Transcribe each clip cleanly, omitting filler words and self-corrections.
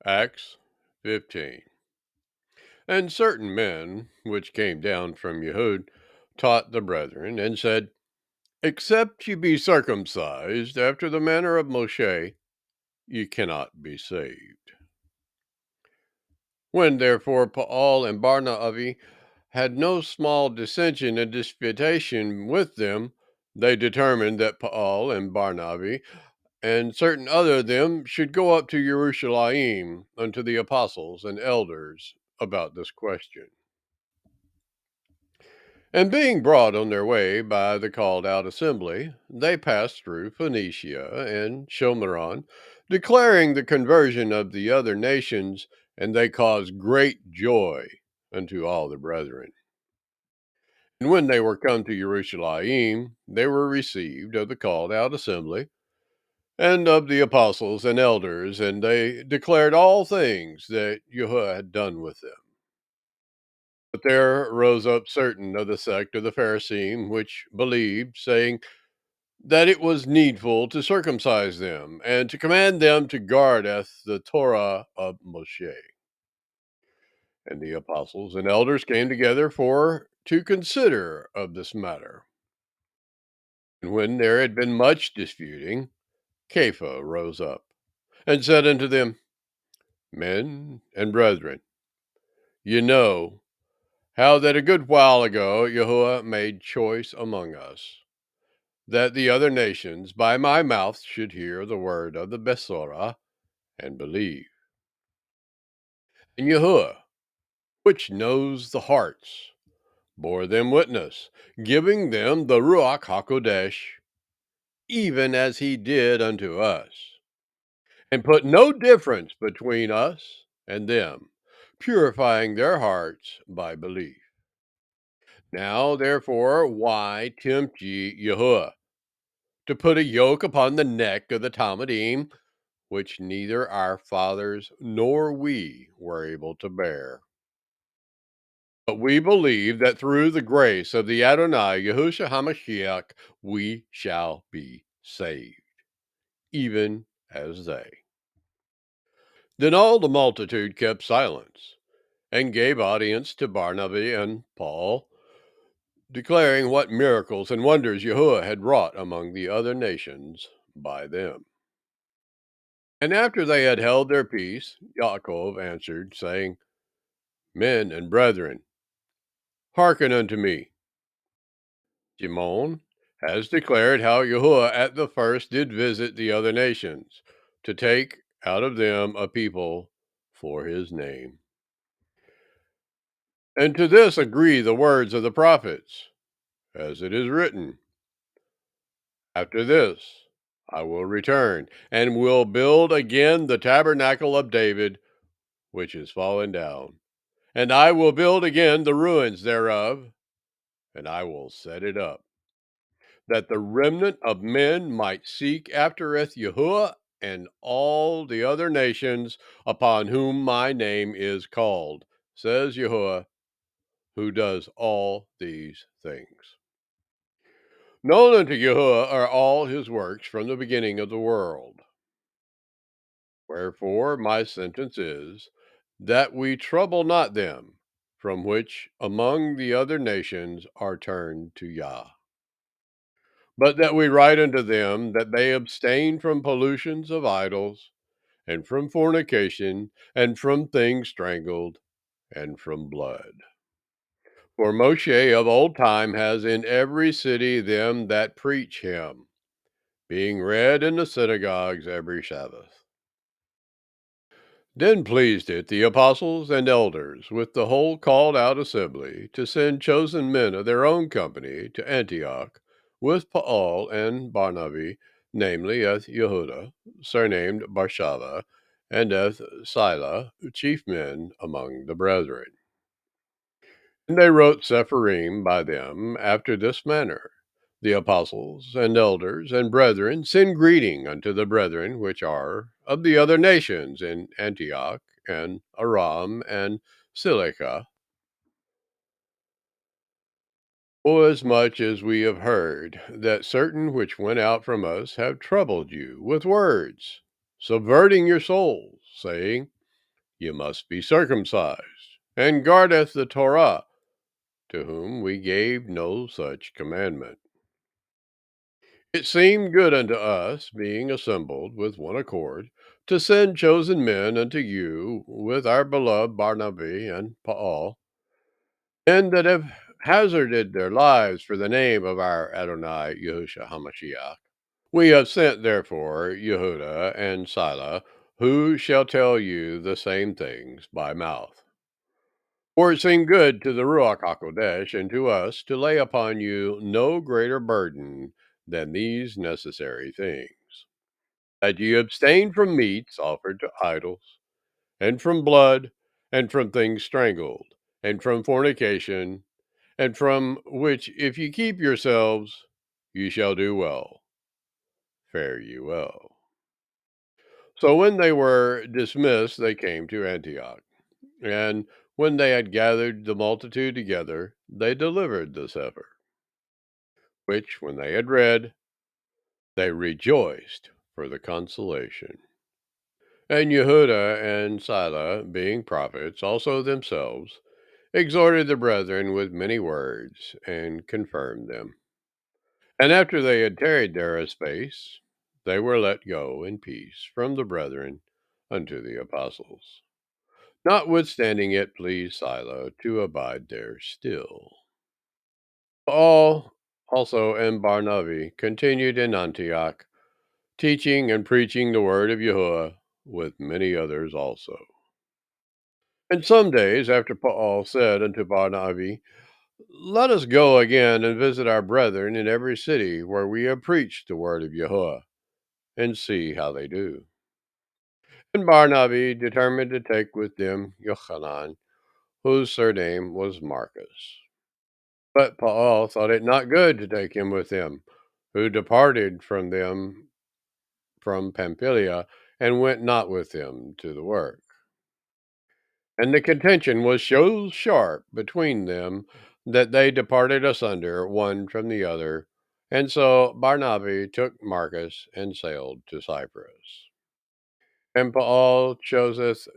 Acts 15. And certain men, which came down from Yehud, taught the brethren, and said, Except ye be circumcised after the manner of Moshe, ye cannot be saved. When therefore Paul and Barnabas had no small dissension and disputation with them, they determined that Paul and Barnabas and certain other of them should go up to Jerusalem unto the apostles and elders about this question. And being brought on their way by the called out assembly, they passed through Phoenicia and Shomeron, declaring the conversion of the other nations, and they caused great joy unto all the brethren. And when they were come to Jerusalem, they were received of the called out assembly and of the apostles and elders, and they declared all things that YAHUAH had done with them. But there rose up certain of the sect of the Pharisees which believed, saying that it was needful to circumcise them, and to command them to guardeth the Torah of Moshe. And the apostles and elders came together for to consider of this matter. And when there had been much disputing, Cepher rose up, and said unto them, Men and brethren, ye know how that a good while ago YAHUAH made choice among us, that the other nations by my mouth should hear the word of the Besorah and believe. And YAHUAH, which knows the hearts, bore them witness, giving them the Ruach HaKodesh, even as he did unto us, and put no difference between us and them, purifying their hearts by belief. Now, therefore, why tempt ye YAHUAH to put a yoke upon the neck of the Talmudim, which neither our fathers nor we were able to bear? But we believe that through the grace of the Adonai Yahushua HaMashiach, we shall be saved, even as they. Then all the multitude kept silence, and gave audience to Barnabas and Paul, declaring what miracles and wonders YAHUAH had wrought among the other nations by them. And after they had held their peace, Yaakov answered, saying, Men and brethren, hearken unto me. Shimon has declared how YAHUAH at the first did visit the other nations, to take out of them a people for his name. And to this agree the words of the prophets, as it is written, After this I will return, and will build again the tabernacle of David, which is fallen down. And I will build again the ruins thereof, and I will set it up, that the remnant of men might seek aftereth YAHUAH and all the other nations upon whom my name is called, says YAHUAH, who does all these things. Known unto YAHUAH are all his works from the beginning of the world. Wherefore my sentence is, that we trouble not them, from which among the other nations are turned to Yah. But that we write unto them that they abstain from pollutions of idols, and from fornication, and from things strangled, and from blood. For Moshe of old time has in every city them that preach him, being read in the synagogues every Sabbath. Then pleased it the apostles and elders with the whole called out assembly to send chosen men of their own company to Antioch with Paul and Barnabas, namely Eth Yehuda, surnamed Barshava, and Eth Sila, chief men among the brethren. And they wrote Sepharim by them after this manner. The apostles and elders and brethren send greeting unto the brethren which are of the other nations in Antioch and Aram and Silica, forasmuch as we have heard that certain which went out from us have troubled you with words, subverting your souls, saying, You must be circumcised, and guardeth the Torah, to whom we gave no such commandment. It seemed good unto us, being assembled with one accord, to send chosen men unto you with our beloved Barnabas and Paul, and that have hazarded their lives for the name of our Adonai Yahushua HaMashiach. We have sent therefore Yehuda and Sila, who shall tell you the same things by mouth. For it seemed good to the Ruach HaKodesh and to us to lay upon you no greater burden than these necessary things, that ye abstain from meats offered to idols, and from blood, and from things strangled, and from fornication, and from which if ye keep yourselves, ye shall do well. Fare ye well. So when they were dismissed, they came to Antioch. And when they had gathered the multitude together, they delivered the Cepher, which, when they had read, they rejoiced for the consolation. And Yehuda and Sila, being prophets, also themselves, exhorted the brethren with many words, and confirmed them. And after they had tarried there a space, they were let go in peace from the brethren unto the apostles. Notwithstanding it pleased Sila to abide there still. Paul also and Barnabas continued in Antioch, teaching and preaching the word of Yahuwah with many others also. And some days after Paul said unto Barnabas, let us go again and visit our brethren in every city where we have preached the word of Yahuwah, and see how they do. And Barnabas determined to take with them Yochanan, whose surname was Marcus. But Paul thought it not good to take him with them, who departed from them from Pamphylia, and went not with them to the work. And the contention was so sharp between them that they departed asunder one from the other. And so Barnabas took Marcus and sailed to Cyprus. And Paul choseth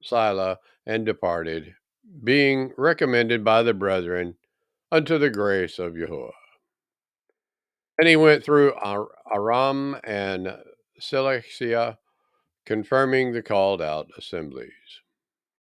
Sila and departed, being recommended by the brethren unto the grace of Yahuwah. And he went through Aram and Cilicia, confirming the called out assemblies.